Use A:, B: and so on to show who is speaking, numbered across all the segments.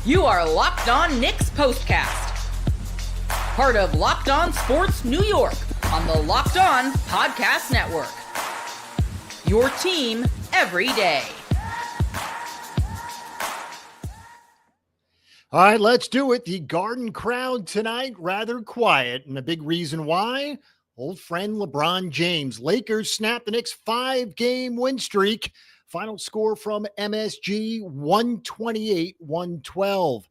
A: You are Locked On Knicks Postcast, part of Locked On Sports New York on the Locked On Podcast Network. Your team every day.
B: All right, let's do it. The Garden crowd tonight, rather quiet, and a big reason why, old friend LeBron James. Lakers snap the Knicks' 5-game win streak. Final score from MSG, 128-112.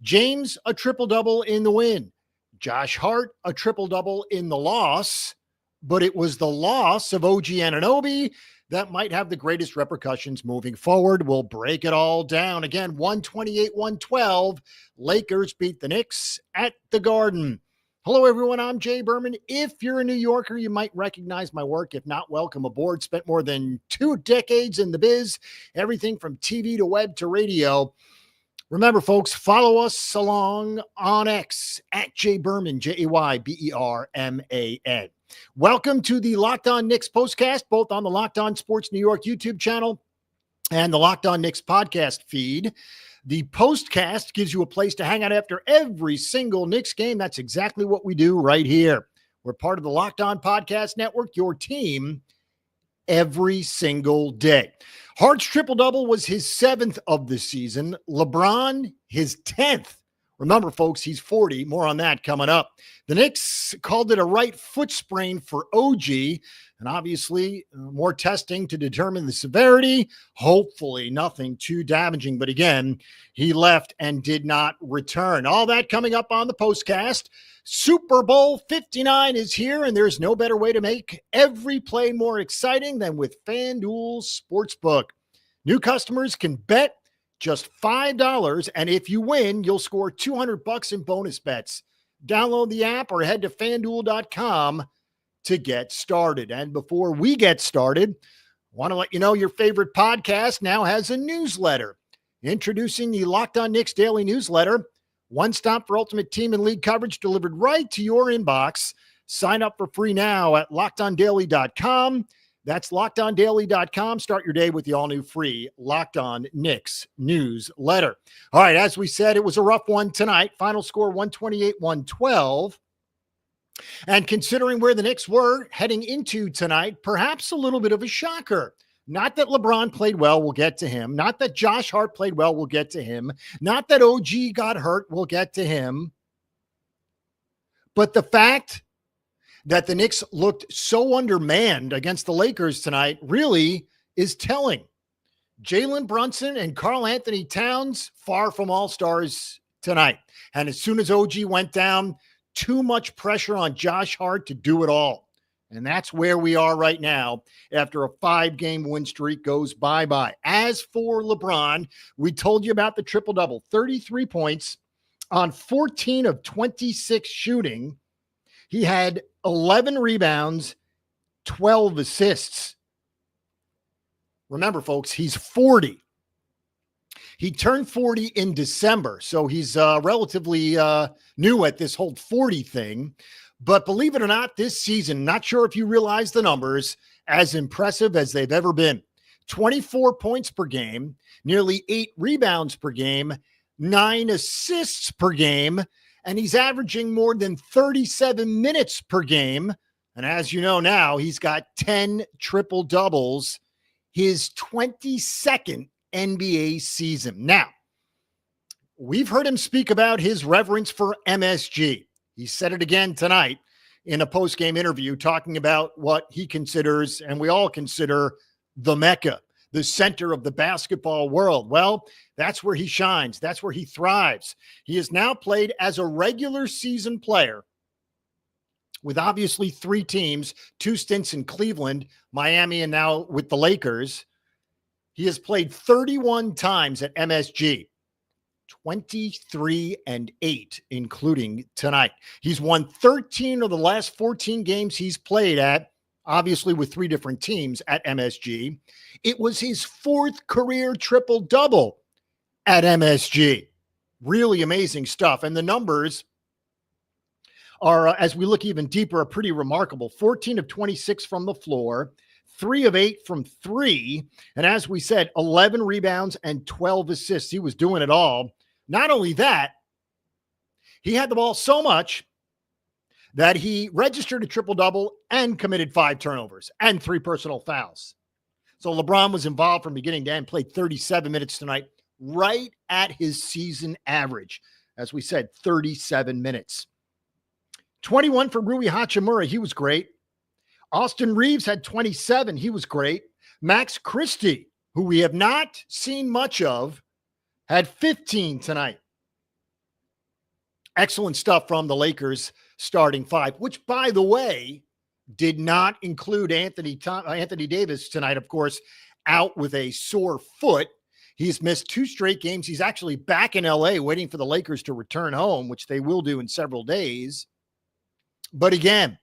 B: James, a triple-double in the win. Josh Hart, a triple-double in the loss. But it was the loss of OG Anunoby that might have the greatest repercussions moving forward. We'll break it all down. Again, 128-112. Lakers beat the Knicks at the Garden. Hello, everyone. I'm Jay Berman. If you're a New Yorker, you might recognize my work. If not, welcome aboard. Spent more than 2 decades in the biz, everything from TV to web to radio. Remember, folks, follow us along on X at Jay Berman, Jayberman. Welcome to the Locked On Knicks Postcast, both on the Locked On Sports New York YouTube channel and the Locked On Knicks podcast feed. The Postcast gives you a place to hang out after every single Knicks game. That's exactly what we do right here. We're part of the Locked On Podcast Network, your team every single day. Hart's triple-double was his 7th of the season. LeBron, his 10th. Remember, folks, he's 40. More on that coming up. The Knicks called it a right foot sprain for OG, and obviously more testing to determine the severity. Hopefully nothing too damaging, but again, he left and did not return. All that coming up on the Postcast. Super Bowl 59 is here, and there's no better way to make every play more exciting than with FanDuel Sportsbook. New customers can bet just $5, and if you win, you'll score $200 in bonus bets. Download the app or head to FanDuel.com to get started. And before we get started, I want to let you know your favorite podcast now has a newsletter. Introducing the Locked On Knicks Daily Newsletter. One stop for ultimate team and league coverage delivered right to your inbox. Sign up for free now at LockedOnDaily.com. That's LockedOnDaily.com. Start your day with the all-new free Locked On Knicks newsletter. All right, as we said, it was a rough one tonight. Final score 128-112. And considering where the Knicks were heading into tonight, perhaps a little bit of a shocker. Not that LeBron played well, we'll get to him. Not that Josh Hart played well, we'll get to him. Not that OG got hurt, we'll get to him. But the fact that the Knicks looked so undermanned against the Lakers tonight really is telling. Jalen Brunson and Karl Anthony Towns, far from all-stars tonight. And as soon as OG went down, too much pressure on Josh Hart to do it all. And that's where we are right now after a 5-game win streak goes bye-bye. As for LeBron, we told you about the triple-double. 33 points on 14 of 26 shooting. He had 11 rebounds, 12 assists. Remember, folks, he's 40. He turned 40 in December, so he's relatively new at this whole 40 thing. But believe it or not, this season, not sure if you realize the numbers, as impressive as they've ever been. 24 points per game, nearly 8 rebounds per game, 9 assists per game, and he's averaging more than 37 minutes per game. And as you know now, he's got 10 triple-doubles, his 22nd NBA season. Now, we've heard him speak about his reverence for MSG. He said it again tonight in a post-game interview, talking about what he considers, and we all consider, the Mecca, the center of the basketball world. Well, that's where he shines. That's where he thrives. He has now played as a regular season player with obviously 3 teams, 2 stints in Cleveland, Miami, and now with the Lakers. He has played 31 times at MSG, 23-8, including tonight. He's won 13 of the last 14 games he's played at, obviously with 3 different teams at MSG. It was his 4th career triple-double at MSG. Really amazing stuff. And the numbers are, as we look even deeper, are pretty remarkable. 14 of 26 from the floor, 3 of 8 from 3. And as we said, 11 rebounds and 12 assists. He was doing it all. Not only that, he had the ball so much that he registered a triple-double and committed 5 turnovers and 3 personal fouls. So LeBron was involved from beginning to end, played 37 minutes tonight, right at his season average. As we said, 37 minutes. 21 for Rui Hachimura. He was great. Austin Reeves had 27. He was great. Max Christie, who we have not seen much of, had 15 tonight. Excellent stuff from the Lakers starting 5, which, by the way, did not include Anthony Davis tonight, of course, out with a sore foot. He's missed 2 straight games. He's actually back in LA waiting for the Lakers to return home, which they will do in several days. But again,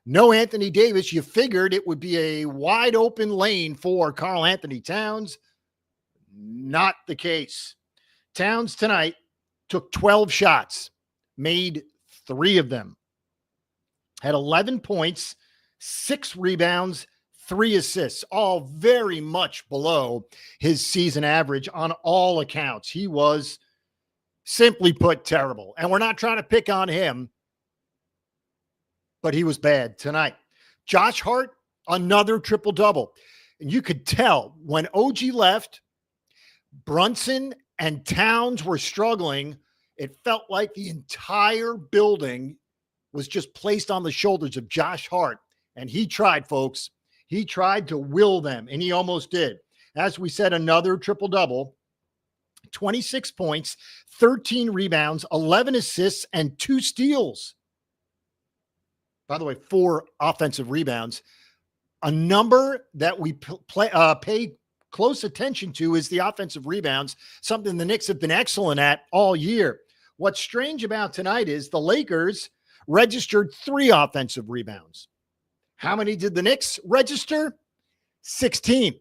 B: no Anthony Davis. You figured it would be a wide open lane for Karl Anthony Towns. Not the case. Towns tonight took 12 shots, made 3 of them, had 11 points, 6 rebounds, 3 assists, all very much below his season average on all accounts. He was, simply put, terrible. And we're not trying to pick on him, but he was bad tonight. Josh Hart, another triple-double. And you could tell when OG left, Brunson and Towns were struggling. It felt like the entire building was just placed on the shoulders of Josh Hart. And he tried, folks. He tried to will them, and he almost did. As we said, another triple-double, 26 points, 13 rebounds, 11 assists, and 2 steals. By the way, 4 offensive rebounds. A number that we pay close attention to is the offensive rebounds, something the Knicks have been excellent at all year. What's strange about tonight is the Lakers registered 3 offensive rebounds. How many did the Knicks register? 16.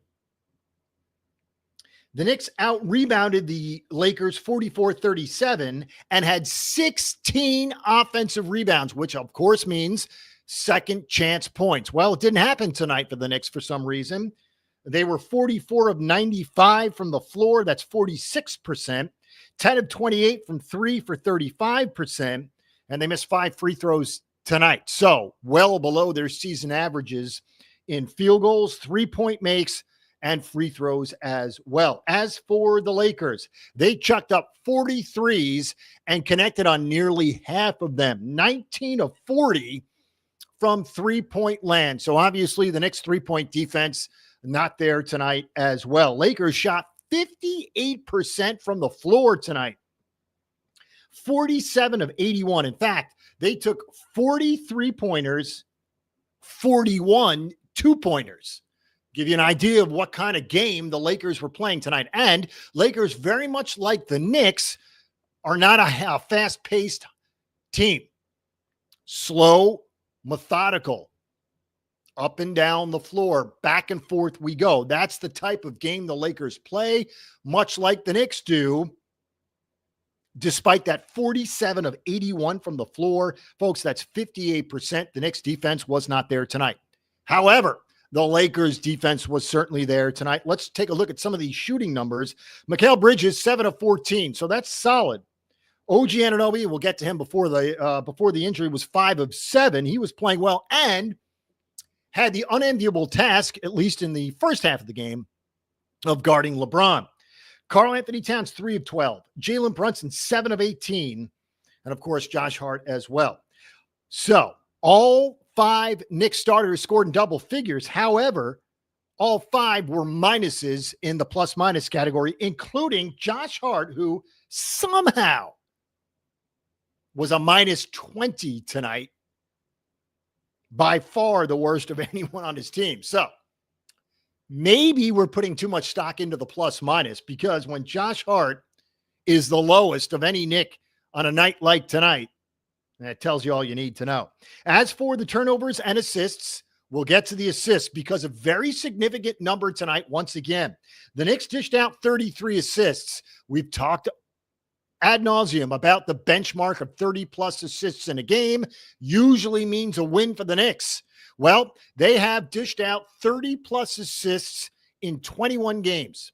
B: The Knicks out-rebounded the Lakers 44-37 and had 16 offensive rebounds, which of course means second chance points. Well, it didn't happen tonight for the Knicks for some reason. They were 44 of 95 from the floor. That's 46%. 10 of 28 from 3 for 35%. And they missed 5 free throws tonight. So well below their season averages in field goals, 3-point makes, and free throws as well. As for the Lakers, they chucked up 43s and connected on nearly half of them, 19 of 40 from 3-point land. So obviously the Knicks 3-point defense not there tonight as well. Lakers shot 58% from the floor tonight, 47 of 81. In fact, they took 43 pointers, 41 2-pointers. Give you an idea of what kind of game the Lakers were playing tonight. And Lakers, very much like the Knicks, are not a fast-paced team. Slow, methodical, up and down the floor, back and forth we go. That's the type of game the Lakers play, much like the Knicks do. Despite that 47 of 81 from the floor, folks, that's 58%. The Knicks defense was not there tonight. However, the Lakers defense was certainly there tonight. Let's take a look at some of these shooting numbers. Mikal Bridges, 7 of 14. So that's solid. OG Anunoby, we'll get to him before the injury, was 5 of 7. He was playing well and had the unenviable task, at least in the first half of the game, of guarding LeBron. Karl Anthony Towns, 3 of 12. Jalen Brunson, 7 of 18. And, of course, Josh Hart as well. So all 5 Knicks starters scored in double figures. However, all 5 were minuses in the plus-minus category, including Josh Hart, who somehow was a minus 20 tonight. By far the worst of anyone on his team. So maybe we're putting too much stock into the plus-minus, because when Josh Hart is the lowest of any Knick on a night like tonight, that tells you all you need to know. As for the turnovers and assists, we'll get to the assists because a very significant number tonight once again. The Knicks dished out 33 assists. We've talked ad nauseum about the benchmark of 30-plus assists in a game usually means a win for the Knicks. Well, they have dished out 30-plus assists in 21 games.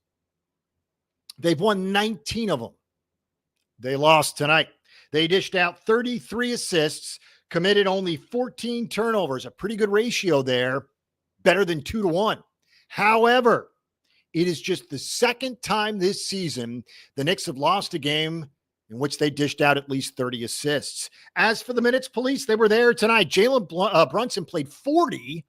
B: They've won 19 of them. They lost tonight. They dished out 33 assists, committed only 14 turnovers, a pretty good ratio there, better than 2-1. However, it is just the second time this season the Knicks have lost a game in which they dished out at least 30 assists. As for the minutes police, they were there tonight. Jalen Brunson played 40,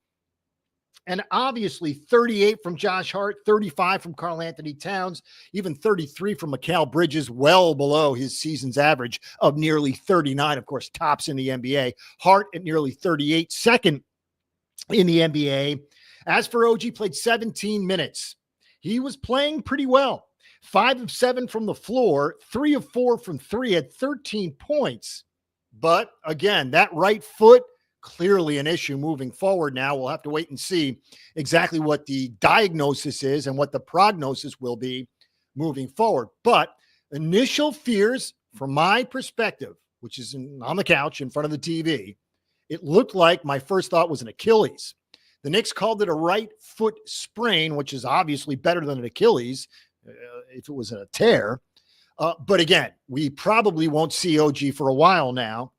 B: and obviously 38 from Josh Hart, 35 from Karl Anthony Towns, even 33 from Mikal Bridges, well below his season's average of nearly 39. Of course, tops in the NBA. Hart at nearly 38, second in the NBA. As for OG, played 17 minutes. He was playing pretty well. 5 of 7 from the floor, 3 of 4 from 3, had 13 points. But again, that right foot, clearly an issue moving forward now. We'll have to wait and see exactly what the diagnosis is and what the prognosis will be moving forward. But initial fears, from my perspective, which is on the couch in front of the TV, it looked like my first thought was an Achilles. The Knicks called it a right foot sprain, which is obviously better than an Achilles if it was a tear. But again, we probably won't see OG for a while now.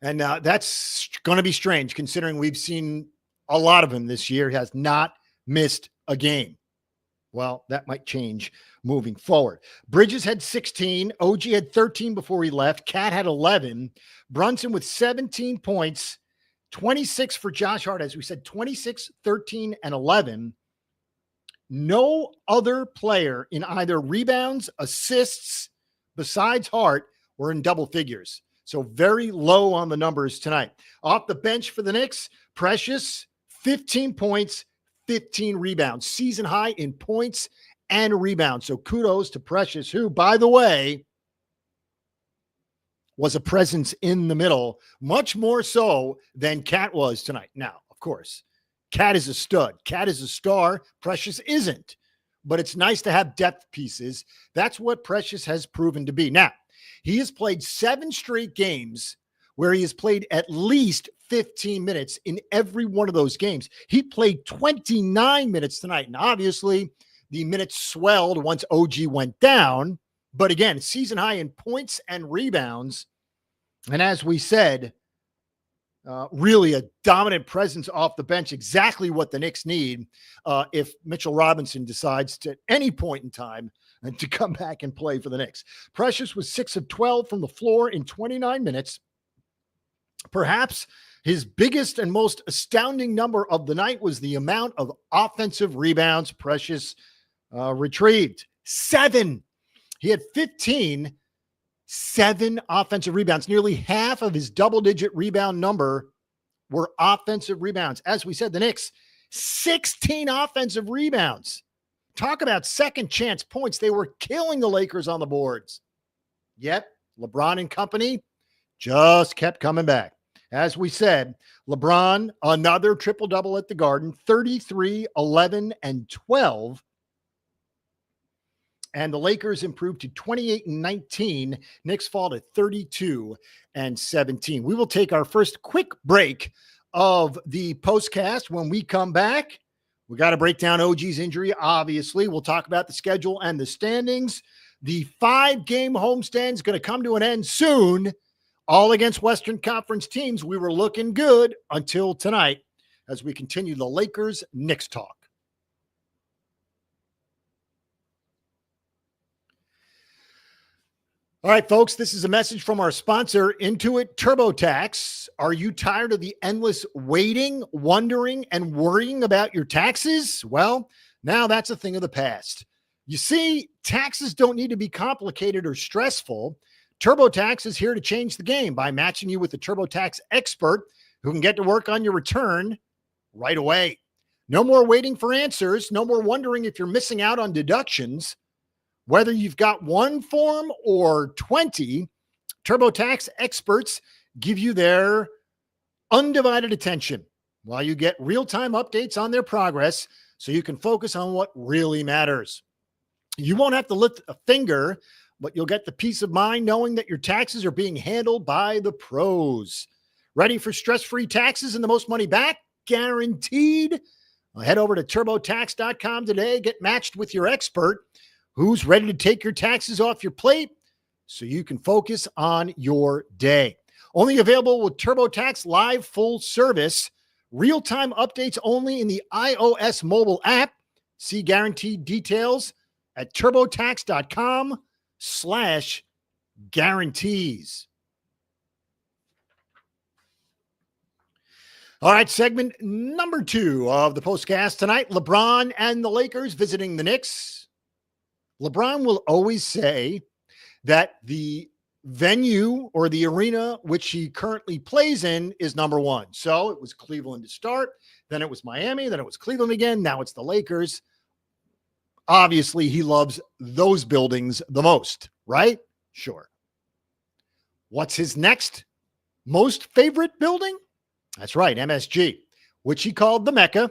B: And that's going to be strange considering we've seen a lot of him this year. He has not missed a game. Well, that might change moving forward. Bridges had 16. OG had 13 before he left. Cat had 11. Brunson with 17 points. 26 for Josh Hart, as we said, 26, 13, and 11. No other player in either rebounds, assists, besides Hart, were in double figures. So very low on the numbers tonight. Off the bench for the Knicks, Precious, 15 points, 15 rebounds. Season high in points and rebounds. So kudos to Precious, who, by the way, was a presence in the middle, much more so than Cat was tonight. Now, of course, Cat is a stud. Cat is a star. Precious isn't. But it's nice to have depth pieces. That's what Precious has proven to be. Now, he has played 7 straight games where he has played at least 15 minutes in every one of those games. He played 29 minutes tonight. And obviously, the minutes swelled once OG went down. But again, season high in points and rebounds. And as we said, really a dominant presence off the bench, exactly what the Knicks need if Mitchell Robinson decides to, at any point in time, to come back and play for the Knicks. Precious was 6 of 12 from the floor in 29 minutes. Perhaps his biggest and most astounding number of the night was the amount of offensive rebounds Precious retrieved. 7. He had 15, 7 offensive rebounds. Nearly half of his double-digit rebound number were offensive rebounds. As we said, the Knicks, 16 offensive rebounds. Talk about second chance points. They were killing the Lakers on the boards. Yet, LeBron and company just kept coming back. As we said, LeBron, another triple-double at the Garden, 33, 11, and 12. And the Lakers improved to 28 and 19. Knicks fall to 32 and 17. We will take our first quick break of the postcast. When we come back, we got to break down OG's injury, obviously. We'll talk about the schedule and the standings. The 5-game homestand is going to come to an end soon, all against Western Conference teams. We were looking good until tonight as we continue the Lakers-Knicks talk. All right, folks, this is a message from our sponsor, Intuit TurboTax. Are you tired of the endless waiting, wondering, and worrying about your taxes? Well, now that's a thing of the past. You see, taxes don't need to be complicated or stressful. TurboTax is here to change the game by matching you with a TurboTax expert who can get to work on your return right away. No more waiting for answers. No more wondering if you're missing out on deductions. Whether you've got one form or 20, TurboTax experts give you their undivided attention while you get real-time updates on their progress so you can focus on what really matters. You won't have to lift a finger, but you'll get the peace of mind knowing that your taxes are being handled by the pros. Ready for stress-free taxes and the most money back? Guaranteed. Well, head over to TurboTax.com today. Get matched with your expert who's ready to take your taxes off your plate so you can focus on your day. Only available with TurboTax Live full service. Real-time updates only in the iOS mobile app. See guaranteed details at turbotax.com/guarantees. All right, segment number 2 of the postcast tonight. LeBron and the Lakers visiting the Knicks. LeBron will always say that the venue or the arena which he currently plays in is number 1. So it was Cleveland to start, then it was Miami, then it was Cleveland again, now it's the Lakers. Obviously, he loves those buildings the most, right? Sure. What's his next most favorite building? That's right, MSG, which he called the Mecca,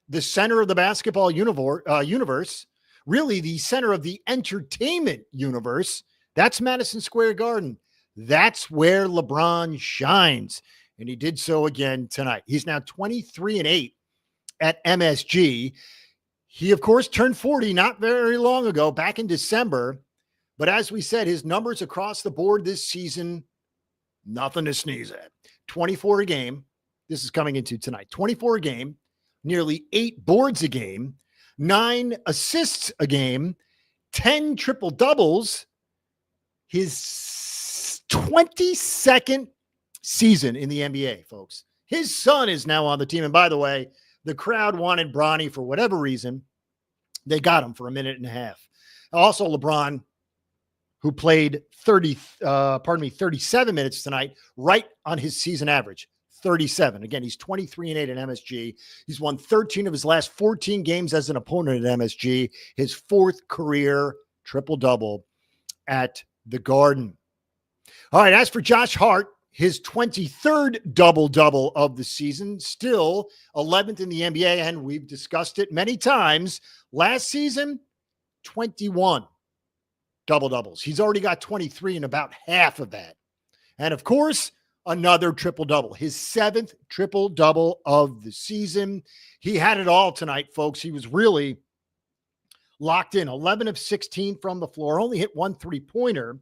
B: the center of the basketball universe, really the center of the entertainment universe. That's Madison Square Garden. That's where LeBron shines. And he did so again tonight. He's now 23-8 at MSG. He, of course, turned 40 not very long ago, back in December. But as we said, his numbers across the board this season, nothing to sneeze at. 24 a game. This is coming into tonight. 24 a game, nearly 8 boards a game, 9 assists a game, 10 triple doubles. His 22nd season in the NBA, folks. His son is now on the team. And by the way, the crowd wanted Bronny for whatever reason. They got him for a minute and a half. Also, LeBron, who played 37 minutes tonight, right on his season average, 37. Again, he's 23-8 at MSG. He's won 13 of his last 14 games as an opponent at MSG. His 4th career triple-double at the Garden. All right, as for Josh Hart, his 23rd double-double of the season, still 11th in the NBA, and we've discussed it many times. Last season, 21 double-doubles. He's already got 23 and about half of that. And, of course, another triple-double, his 7th triple-double of the season. He had it all tonight, folks. He was really locked in, 11 of 16 from the floor, only hit 1 3-pointer,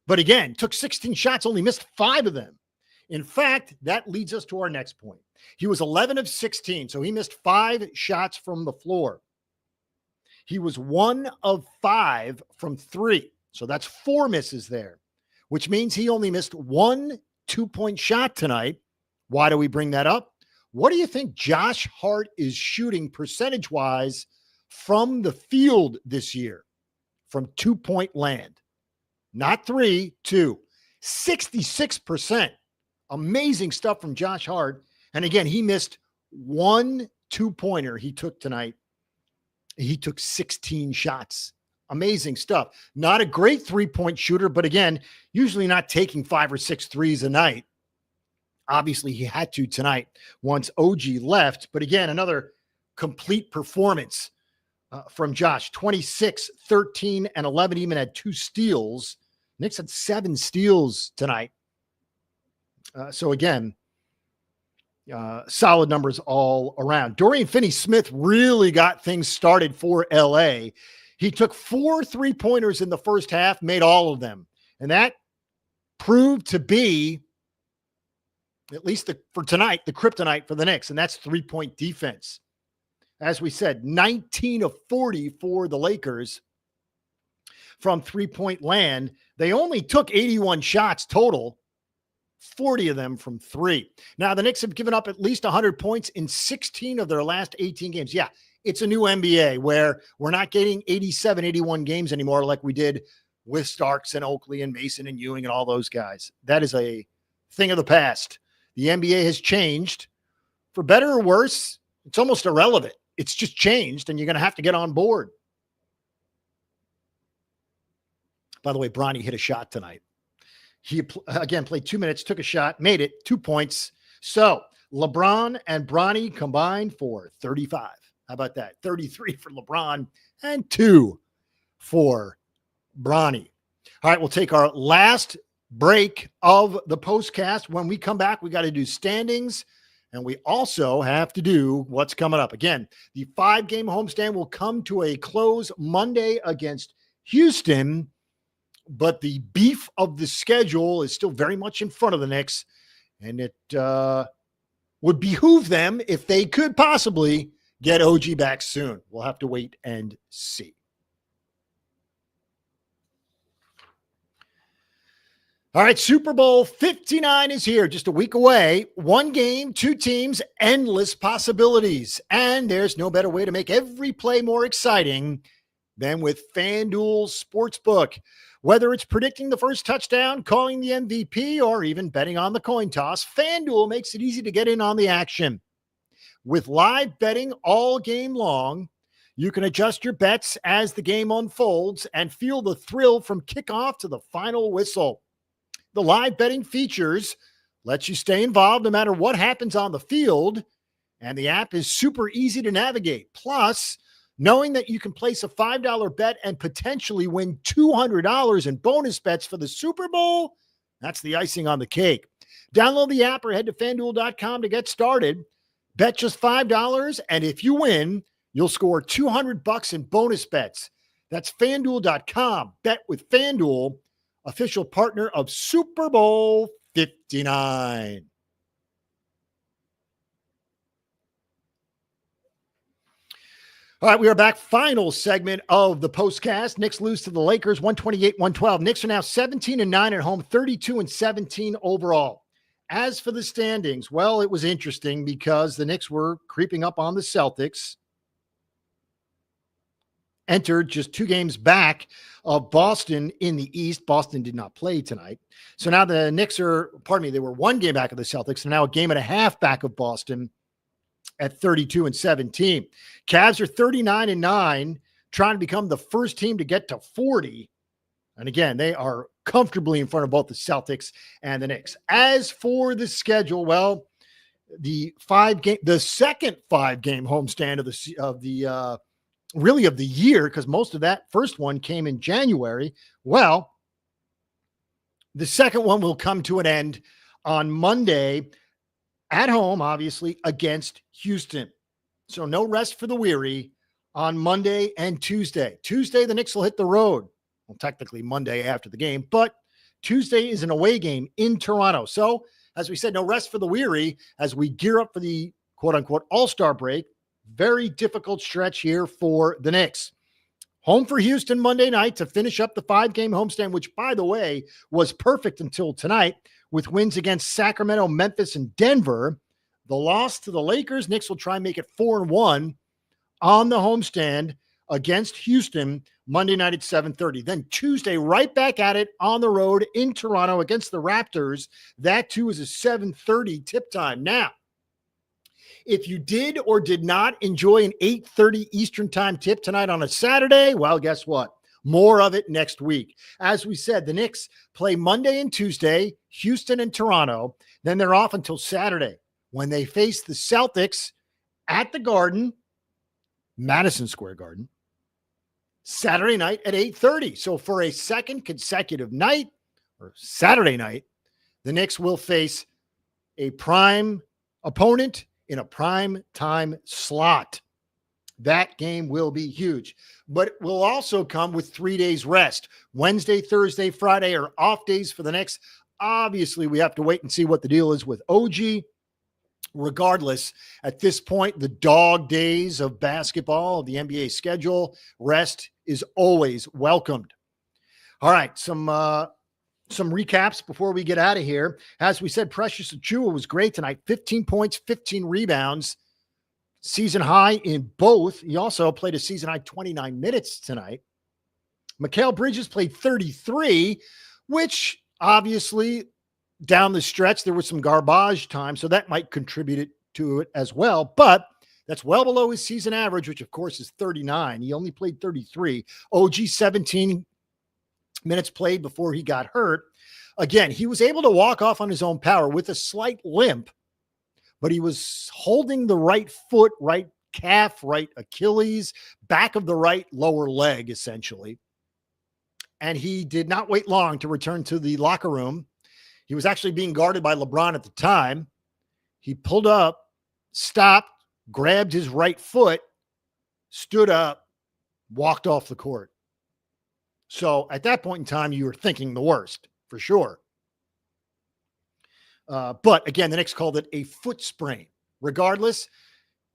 B: but again, took 16 shots, only missed 5 of them. In fact, that leads us to our next point. He was 11 of 16, so he missed 5 shots from the floor. He was 1 of 5 from 3, so that's 4 misses there, which means he only missed 1 2-point shot tonight. Why do we bring that up? What do you think Josh Hart is shooting percentage-wise from the field this year, from 2-point land? Not 3, 2. 66%. Amazing stuff from Josh Hart. And again, he missed 1 2-pointer he took tonight. He took 16 shots. Amazing stuff. Not a great 3-point shooter, but again, usually not taking 5 or 6 threes a night. Obviously, he had to tonight once OG left. But again, another complete performance from Josh. 26, 13, and 11, even had 2 steals. Knicks had 7 steals tonight. So again, solid numbers all around. Dorian Finney-Smith really got things started for LA. He took 4 3-pointers in the first half, made all of them. And that proved to be, at least for tonight, the kryptonite for the Knicks. And that's 3-point defense. As we said, 19 of 40 for the Lakers from 3-point land. They only took 81 shots total, 40 of them from 3. Now, the Knicks have given up at least 100 points in 16 of their last 18 games. Yeah, it's a new NBA where we're not getting 87, 81 games anymore like we did with Starks and Oakley and Mason and Ewing and all those guys. That is a thing of the past. The NBA has changed. For better or worse, it's almost irrelevant. It's just changed, and you're going to have to get on board. By the way, Bronny hit a shot tonight. He, again, played 2 minutes, took a shot, made it, 2 points. So LeBron and Bronny combined for 35. How about that? 33 for LeBron and 2 for Bronny. All right, we'll take our last break of the postcast. When we come back, we got to do standings, and we also have to do what's coming up. Again, the 5-game homestand will come to a close Monday against Houston. but the beef of the schedule is still very much in front of the Knicks, and it would behoove them if they could possibly get OG back soon. We'll have to wait and see. All right, Super Bowl 59 is here, just a week away. One game, two teams, endless possibilities. And there's no better way to make every play more exciting than with FanDuel Sportsbook. Whether it's predicting the first touchdown, calling the MVP, or even betting on the coin toss, FanDuel makes it easy to get in on the action. With live betting all game long, you can adjust your bets as the game unfolds and feel the thrill from kickoff to the final whistle. The live betting features lets you stay involved no matter what happens on the field, and the app is super easy to navigate. Plus, knowing that you can place a $5 bet and potentially win $200 in bonus bets for the Super Bowl, that's the icing on the cake. Download the app or head to FanDuel.com to get started. Bet just $5, and if you win, you'll score $200 in bonus bets. That's FanDuel.com. Bet with FanDuel, official partner of Super Bowl 59. All right, we are back. Final segment of the postcast. Knicks lose to the Lakers, 128-112. Knicks are now 17-9 at home, 32-17 overall. As for the standings, well, it was interesting because the Knicks were creeping up on the Celtics. Entered just 2 games back of Boston in the East. Boston did not play tonight. So now the Knicks are, they were 1 game back of the Celtics, and now a game and a half back of Boston at 32-17. Cavs are 39-9, trying to become the first team to get to 40. And again, they are comfortably in front of both the Celtics and the Knicks. As for the schedule, well, the second 5-game homestand of the year, because most of that first one came in January. Well, the second one will come to an end on Monday at home, obviously, against Houston. So no rest for the weary on Monday and Tuesday. Tuesday, the Knicks will hit the road. Well, technically Monday after the game, but Tuesday is an away game in Toronto. So, as we said, no rest for the weary as we gear up for the quote-unquote all-star break. Very difficult stretch here for the Knicks. Home for Houston Monday night to finish up the 5-game homestand, which, by the way, was perfect until tonight with wins against Sacramento, Memphis, and Denver. The loss to the Lakers, Knicks will try and make it 4-1 on the homestand against Houston Monday night at 7:30. Then Tuesday, right back at it on the road in Toronto against the Raptors. That, too, is a 7:30 tip time. Now, if you did or did not enjoy an 8:30 Eastern time tip tonight on a Saturday, well, guess what? More of it next week. As we said, the Knicks play Monday and Tuesday, Houston and Toronto. Then they're off until Saturday when they face the Celtics at the Garden, Madison Square Garden, Saturday night at 8:30. So for a second consecutive night, or Saturday night, the Knicks will face a prime opponent in a prime time slot. That game will be huge, but it will also come with 3 days rest. Wednesday, Thursday, Friday are off days for the Knicks. Obviously, we have to wait and see what the deal is with OG. Regardless, at this point, the dog days of basketball, the NBA schedule, rest is always welcomed. All right, some recaps before we get out of here. As we said, Precious Achiuwa was great tonight. 15 points, 15 rebounds, season high in both. He also played a season high 29 minutes tonight. Mikal Bridges played 33, which obviously down the stretch, there was some garbage time, so that might contribute to it as well. But that's well below his season average, which, of course, is 39. He only played 33. OG, 17 minutes played before he got hurt. Again, he was able to walk off on his own power with a slight limp, but he was holding the right foot, right calf, right Achilles, back of the right lower leg, essentially. And he did not wait long to return to the locker room. He was actually being guarded by LeBron at the time. He pulled up, stopped, grabbed his right foot, stood up, walked off the court. So at that point in time, you were thinking the worst for sure. But again, the Knicks called it a foot sprain. Regardless,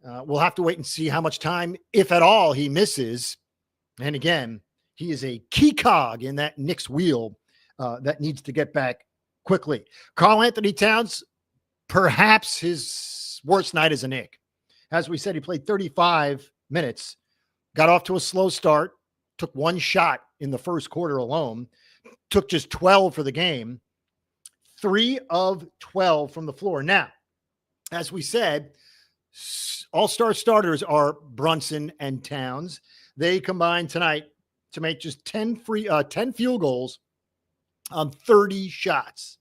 B: we'll have to wait and see how much time, if at all, he misses. And again, he is a key cog in that Knicks wheel that needs to get back quickly. Karl-Anthony Towns, perhaps his worst night as a Knick. As we said, he played 35 minutes, got off to a slow start, took one shot in the first quarter alone, took just 12 for the game, 3 of 12 from the floor. Now, as we said, all-star starters are Brunson and Towns. They combined tonight to make just 10 field goals on 30 shots.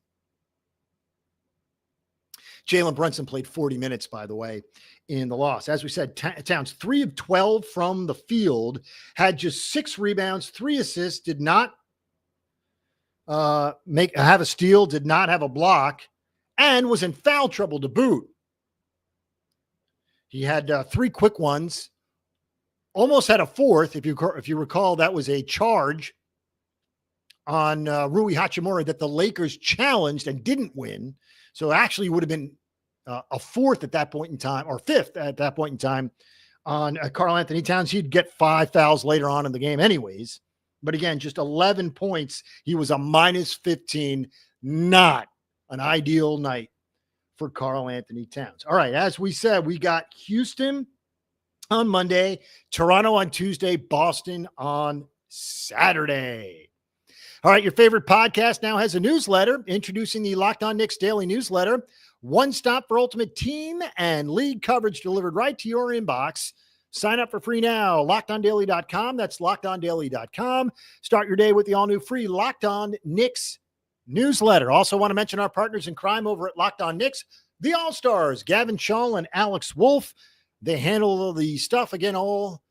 B: Jalen Brunson played 40 minutes, by the way, in the loss. As we said, Towns, 3 of 12 from the field, had just 6 rebounds, 3 assists, did not have a steal, did not have a block, and was in foul trouble to boot. He had 3 quick ones, almost had a fourth. If you recall, that was a charge on Rui Hachimura that the Lakers challenged and didn't win. So actually would have been a fourth at that point in time, or fifth at that point in time on Karl-Anthony Towns. He'd get 5 fouls later on in the game anyways. But again, just 11 points. He was a minus 15, not an ideal night for Karl-Anthony Towns. All right, as we said, we got Houston on Monday, Toronto on Tuesday, Boston on Saturday. All right, your favorite podcast now has a newsletter. Introducing the Locked On Knicks Daily Newsletter. One stop for ultimate team and league coverage delivered right to your inbox. Sign up for free now. LockedOnDaily.com. That's LockedOnDaily.com. Start your day with the all-new free Locked On Knicks newsletter. Also want to mention our partners in crime over at Locked On Knicks, the All-Stars, Gavin Shaw and Alex Wolf. They handle the stuff, again, all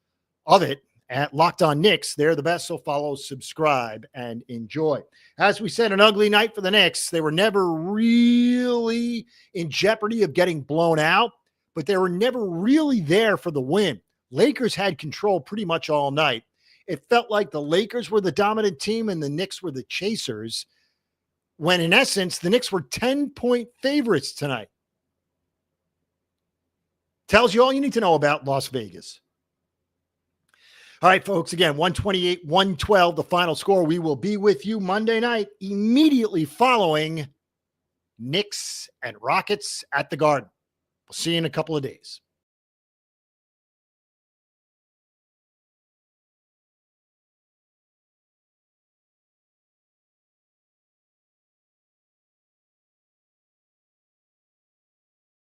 B: of it, at Locked On Knicks. They're the best, so follow, subscribe, and enjoy. As we said, an ugly night for the Knicks. They were never really in jeopardy of getting blown out, but they were never really there for the win. Lakers had control pretty much all night. It felt like the Lakers were the dominant team and the Knicks were the chasers, when in essence, the Knicks were 10-point favorites tonight. Tells you all you need to know about Las Vegas. All right, folks, again, 128-112, the final score. We will be with you Monday night, immediately following Knicks and Rockets at the Garden. We'll see you in a couple of days.